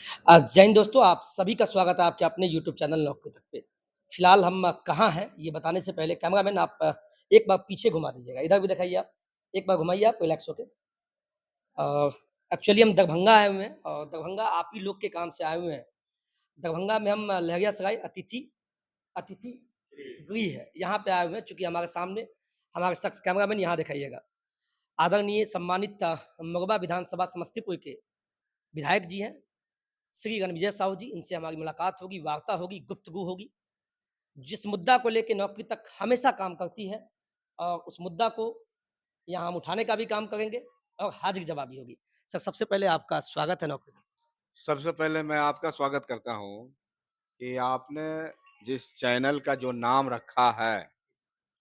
जय हिंद दोस्तों, आप सभी का स्वागत है आपके अपने यूट्यूब चैनल नौकरी तक पे। फिलहाल हम कहाँ हैं, ये बताने से पहले कैमरामैन आप एक बार पीछे घुमा दीजिएगा। इधर भी दिखाइए आप, एक बार घुमाइए आप रिलैक्स होके। अ, एक्चुअली हम दरभंगा आए हुए हैं और दरभंगा आप ही लोग के काम से आए हुए हैं। दरभंगा में हम लहरियासराय अतिथि अतिथि गृह है, यहाँ पे आए हुए हैं चूँकि हमारे सामने हमारे शख्स कैमरामैन यहाँ दिखाइएगा। आदरणीय सम्मानित मगवा विधानसभा समस्तीपुर के विधायक जी हैं, श्री रणविजय साहू जी, इनसे हमारी मुलाकात होगी, वार्ता होगी, गुफ्तगू होगी। जिस मुद्दा को लेके नौकरी तक हमेशा काम करती है और उस मुद्दा को यहाँ हम उठाने का भी काम करेंगे और हाजिर-जवाबी होगी। सर, सबसे पहले आपका स्वागत है नौकरी में। सबसे पहले मैं आपका स्वागत करता हूँ कि आपने जिस चैनल का जो नाम रखा है,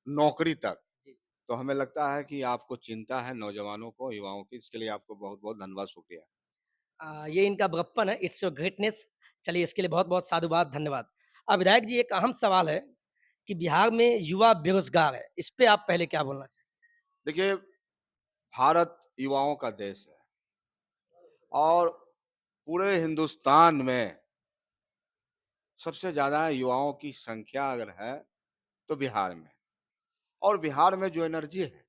नौकरी तक, जी, जी। तो हमें लगता है कि आपको चिंता है नौजवानों को, युवाओं की। इसके लिए आपको बहुत-बहुत धन्यवाद, शुक्रिया। ये इनका बड़प्पन है, इट्स योर ग्रेटनेस। चलिए इसके लिए बहुत-बहुत साधुवाद, धन्यवाद। विधायक जी एक अहम सवाल है कि बिहार में युवा बेरोज़गार है, इस पे आप पहले क्या बोलना चाहेंगे? देखिए, भारत युवाओं का देश है और पूरे हिंदुस्तान में सबसे ज़्यादा युवाओं की संख्या अगर है, तो बिहार में। और बिहार में जो एनर्जी है,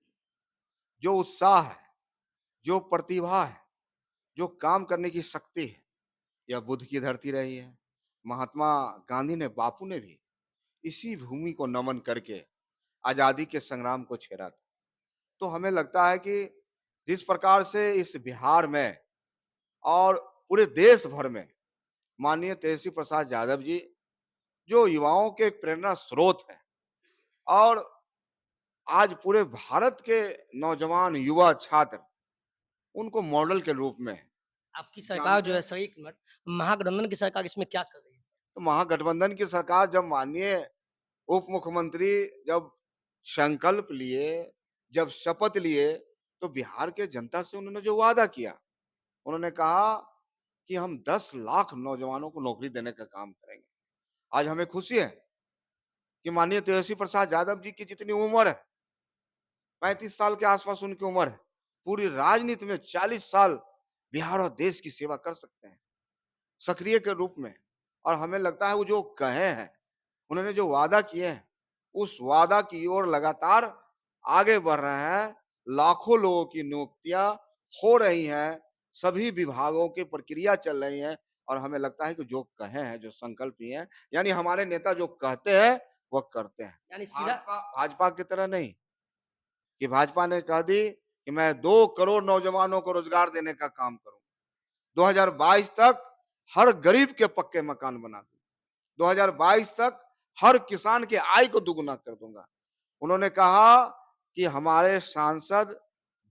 जो उत्साह है, जो प्रतिभा है, जो काम करने की शक्ति है, यह बुद्ध की धरती रही है। महात्मा गांधी ने, बापू ने भी इसी भूमि को नमन करके आजादी के संग्राम को छेड़ा था। तो हमें लगता है कि जिस प्रकार से इस बिहार में और पूरे देश भर में माननीय तेजस्वी प्रसाद यादव जी जो युवाओं के एक प्रेरणा स्रोत हैं और आज पूरे भारत के नौजवान युवा छात्र उनको मॉडल के रूप में आपकी सरकार जानते जो है हैं। सर, 1 मिनट, महागठबंधन की सरकार इसमें क्या कर रही है? तो महागठबंधन की सरकार जब माननीय उप मुख्यमंत्री जब संकल्प लिए, जब शपथ लिए, तो बिहार के जनता से उन्होंने जो वादा किया, उन्होंने कहा कि हम 10 लाख नौजवानों को नौकरी देने का काम करेंगे। आज हमें खुशी है कि माननीय तेजस्वी प्रसाद यादव जी की जितनी उम्र है, 35 साल के आसपास उनकी उम्र है, पूरी राजनीति में 40 साल बिहार और देश की सेवा कर सकते हैं, सक्रिय के रूप में। और हमें लगता है वो जो कहे हैं, उन्होंने जो वादा किए हैं, उस वादा की ओर लगातार आगे बढ़ रहे हैं। लाखों लोगों की नियुक्तियाँ हो रही हैं, सभी विभागों की प्रक्रिया चल रही है और हमें लगता है कि जो कहे हैं, जो संकल्प लिए हैं, यानी हमारे नेता जो कहते हैं, वो करते हैं। यानी सीधा भाजपा भाजपा की तरह नहीं कि भाजपा ने कह दी कि मैं 2 करोड़ नौजवानों को रोजगार देने का काम करूँगा। 2022 तक हर गरीब के पक्के मकान बना दूँ। 2022 तक हर किसान की आय को दुगुना कर दूंगा। उन्होंने कहा कि हमारे सांसद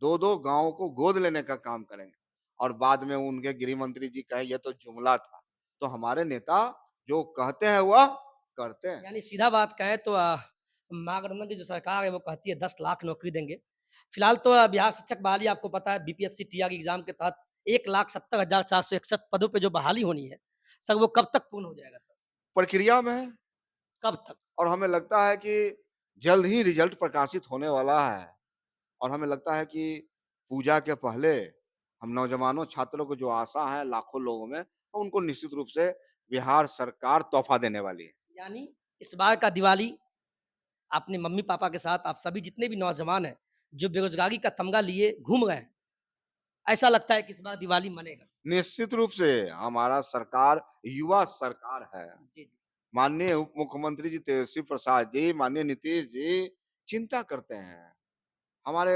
2-2 गाँव को गोद लेने का काम करेंगे और बाद में उनके गृह मंत्री जी कहे ये तो जुमला था। तो हमारे नेता जो कहते हैं वह करते हैं। यानी सीधा बात कहें तो महागठबंधन की जो सरकार है वो कहती है 10 लाख नौकरी देंगे। फिलहाल तो बिहार शिक्षक बहाली आपको पता है बीपीएससी टीआर एग्ज़ाम के तहत 1,70,461 पदों पे जो बहाली होनी है, सर वो कब तक पूर्ण हो जाएगा सर? प्रक्रिया में है कब तक? और हमें लगता है कि जल्द ही रिजल्ट प्रकाशित होने वाला है और हमें लगता है कि पूजा के पहले हम नौजवानों छात्रों को जो आशा है लाखों लोगों में, उनको निश्चित रूप से बिहार सरकार तोहफ़ा देने वाली है। यानी इस बार का दिवाली अपने मम्मी-पापा के साथ आप सभी जितने भी नौजवान हैं, जो बेरोज़गारी का तमगा लिए घूम रहे हैं, ऐसा लगता है कि इस बार दिवाली मनेगा। निश्चित रूप से हमारा सरकार युवा सरकार है। जी, जी। माननीय उप मुख्यमंत्री जी तेजस्वी प्रसाद जी, माननीय नीतीश जी चिंता करते हैं। हमारे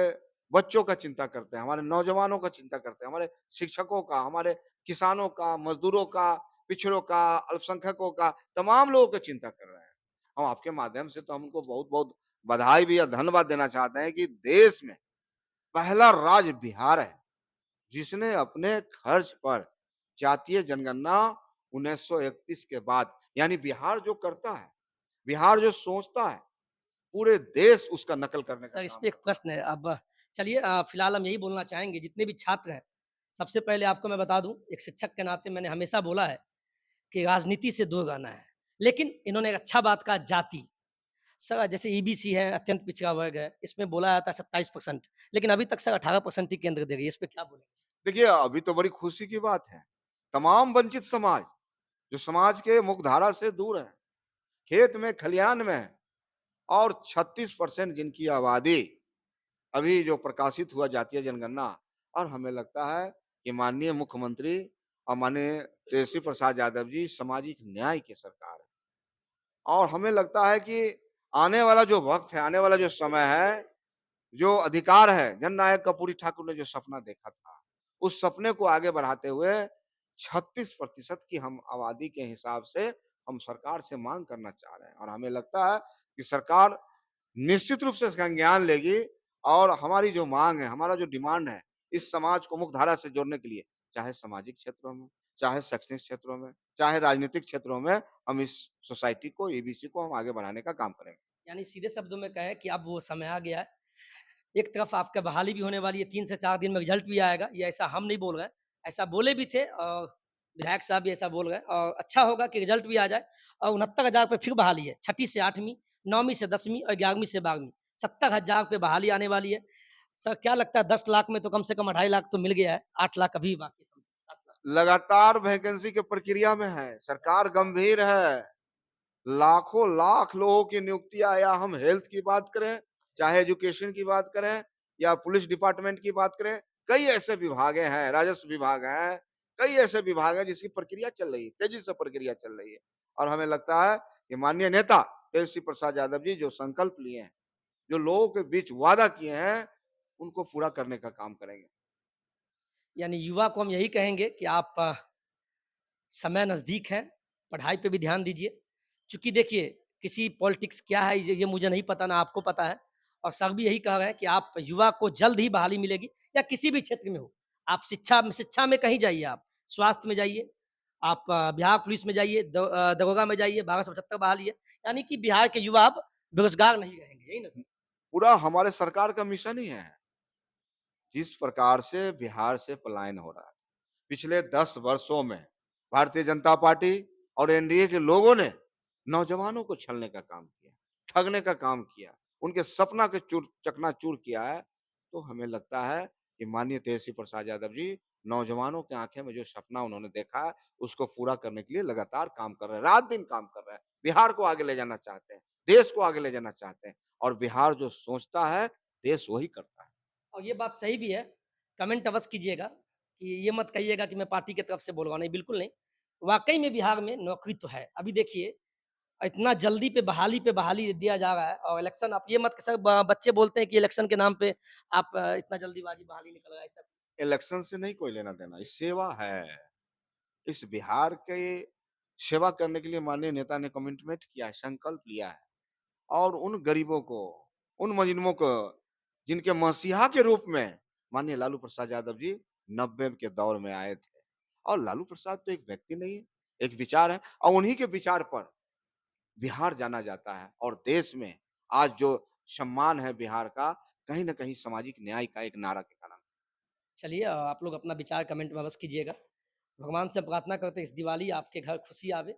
बच्चों का चिंता करते हैं, हमारे नौजवानों का चिंता करते हैं, हमारे शिक्षकों का, हमारे किसानों का, मज़दूरों का, पिछड़ों का, अल्पसंख्यकों का, तमाम लोगों की चिंता कर रहे हैं। हम आपके माध्यम से तो हम उनको बहुत-बहुत बधाई भी या धन्यवाद देना चाहते हैं कि देश में पहला राज्य बिहार है, जिसने अपने खर्च पर जातीय जनगणना 1931 के बाद यानी बिहार जो करता है, बिहार जो सोचता है, पूरे देश उसका नकल करने का सर, इस काम पे एक करता है। प्रश्न है। अब चलिए फिलहाल हम यही बोलना चाहेंगे जितने भी छात्र हैं, सबसे पहले आपको मैं बता दूँ, एक शिक्षक के नाते मैंने हमेशा बोला है कि राजनीति से दूर रहना है। लेकिन इन्होंने एक अच्छा बात कहा जाति। सर जैसे ईबीसी है, अत्यंत पिछड़ा वर्ग है, इसमें बोला जाता है 27% लेकिन अभी तक सर 18% ही केंद्र दे रही है। इस पे क्या बोलेंगे? देखिए, अभी तो बड़ी खुशी की बात है तमाम वंचित समाज, जो समाज के मुख्यधारा से दूर हैं, खेत में, खलिहान में हैं और 36% जिनकी आबादी अभी जो प्रकाशित हुआ जातीय जनगणना और हमें लगता है कि माननीय मुख्यमंत्री और माननीय तेजस्वी प्रसाद यादव जी सामाजिक न्याय की सरकार है। और हमें लगता है कि आने वाला जो वक़्त है, आने वाला जो समय है, जो अधिकार है, जननायक कर्पूरी ठाकुर ने जो सपना देखा था, उस सपने को आगे बढ़ाते हुए 36% की हम आबादी के हिसाब से हम सरकार से माँग करना चाह रहे हैं और हमें लगता है कि सरकार निश्चित रूप से संज्ञान लेगी और हमारी जो माँग है, हमारा जो डिमांड है, इस समाज को मुख्यधारा से जोड़ने के लिए, चाहे सामाजिक क्षेत्रों में, चाहे शैक्षणिक क्षेत्रों में, चाहे राजनीतिक क्षेत्रों में, हम इस सोसाइटी को, एबीसी को हम आगे बढ़ाने का काम करेंगे। यानी सीधे शब्दों में कहें कि अब वो समय आ गया है। एक तरफ आपका बहाली भी होने वाली है, 3 से 4 दिन में रिज़ल्ट भी आएगा। ये ऐसा हम नहीं बोल रहे हैं, ऐसा बोले भी थे और विधायक साहब भी ऐसा बोल रहे हैं और अच्छा होगा कि रिज़ल्ट भी आ जाए और 69,000 पे फिर बहाली है। छठी से 8वीं, 9वीं से 10वीं और 11वीं से 12वीं। 70,000 पे बहाली आने वाली है। सर क्या लगता है 10 लाख में तो कम से कम 2.5 लाख तो मिल गया है, 8 लाख अभी बाकी समथिंग 7 लाख। लगातार वैकेंसी की प्रक्रिया में है, सरकार गंभीर है। लाखों लाख लोगों की नियुक्तियाँ या हम हेल्थ की बात करें, चाहे एजुकेशन की बात करें या पुलिस डिपार्टमेंट की बात करें, कई ऐसे विभागें हैं, राजस्व विभाग हैं, कई ऐसे विभाग हैं जिसकी प्रक्रिया चल रही है, तेजी से प्रक्रिया चल रही है। और हमें लगता है कि माननीय नेता तेजस्वी प्रसाद यादव जी जो संकल्प लिए हैं, जो लोगों के बीच वादा किए हैं, उनको पूरा करने का काम करेंगे। यानी युवा को हम यही कहेंगे कि आप समय नज़दीक है, पढ़ाई पे भी ध्यान दीजिए। चूँकि देखिए, किसी पॉलिटिक्स क्या है ये मुझे नहीं पता, ना आपको पता है और सर भी यही कह रहे हैं कि आप युवा को जल्द ही बहाली मिलेगी या किसी भी क्षेत्र में हो। आप शिक्षा में कहीं जाइए आप, स्वास्थ्य में जाइए, आप बिहार पुलिस में जाइए, दरोगा में जाइए, 1275 बहाली है। यानी कि बिहार के युवा अब बेरोज़गार नहीं रहेंगे, यही ना सर? पूरा हमारे सरकार का मिशन ही है, जिस प्रकार से बिहार से पलायन हो रहा है। पिछले 10 वर्षों में भारतीय जनता पार्टी और एनडीए के लोगों ने नौजवानों को छलने का काम किया, ठगने का काम किया, उनके सपना के चकनाचूर किया है। तो हमें लगता है कि माननीय तेजस्वी प्रसाद यादव जी नौजवानों की आंखें में जो सपना उन्होंने देखा है, उसको पूरा करने के लिए लगातार काम कर रहे हैं, रात-दिन काम कर रहे हैं। बिहार को आगे ले जाना चाहते हैं, देश को आगे ले जाना चाहते हैं और बिहार जो सोचता है, देश वही करता है। और ये बात सही भी है। कमेंट अवश्य कीजिएगा कि ये मत कहिएगा कि मैं पार्टी की तरफ से बोल रहा हूँ, नहीं बिल्कुल नहीं। वाक़ई में बिहार में नौकरी तो है। अभी देखिए इतना जल्दी पे बहाली दिया जा रहा है और इलेक्शन आप ये मत सर ब बच्चे बोलते हैं कि इलेक्शन के नाम पे आप इतना जल्दीबाज़ी बहाली निकल रहा है ऐसा। इलेक्शन से नहीं कोई लेना-देना, ये सेवा है। इस बिहार के सेवा करने के लिए माननीय नेता ने कमिटमेंट किया है, संकल्प लिया है और उन गरीबों को, उन मजलूमों को, जिनके मसीहा के रूप में माननीय लालू प्रसाद यादव जी 90 के दौर में आए थे और लालू प्रसाद तो एक व्यक्ति नहीं है, एक विचार है और उन्हीं के विचार पर बिहार जाना जाता है और देश में आज जो सम्मान है बिहार का, कहीं न कहीं सामाजिक न्याय का एक नारा के कारण। चलिए आप लोग अपना विचार कमेंट में अवश्य कीजिएगा। भगवान से प्रार्थना करते हैं इस दिवाली आपके घर खुशी आवे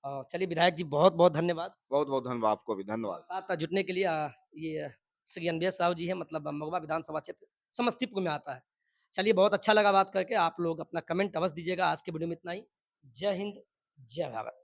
और चलिए विधायक जी बहुत-बहुत धन्यवाद बहुत-बहुत धन्यवाद आपको भी, और धन्यवाद। साथ जुड़ने के लिए ये श्री अनबेस साहू जी हैं मतलब महुआ विधानसभा क्षेत्र समस्तीपुर में आता है। चलिए बहुत अच्छा लगा बात करके, आप लोग अपना कमेंट अवश्य दीजिएगा। आज के वीडियो में इतना ही। जय हिंद, जय भारत।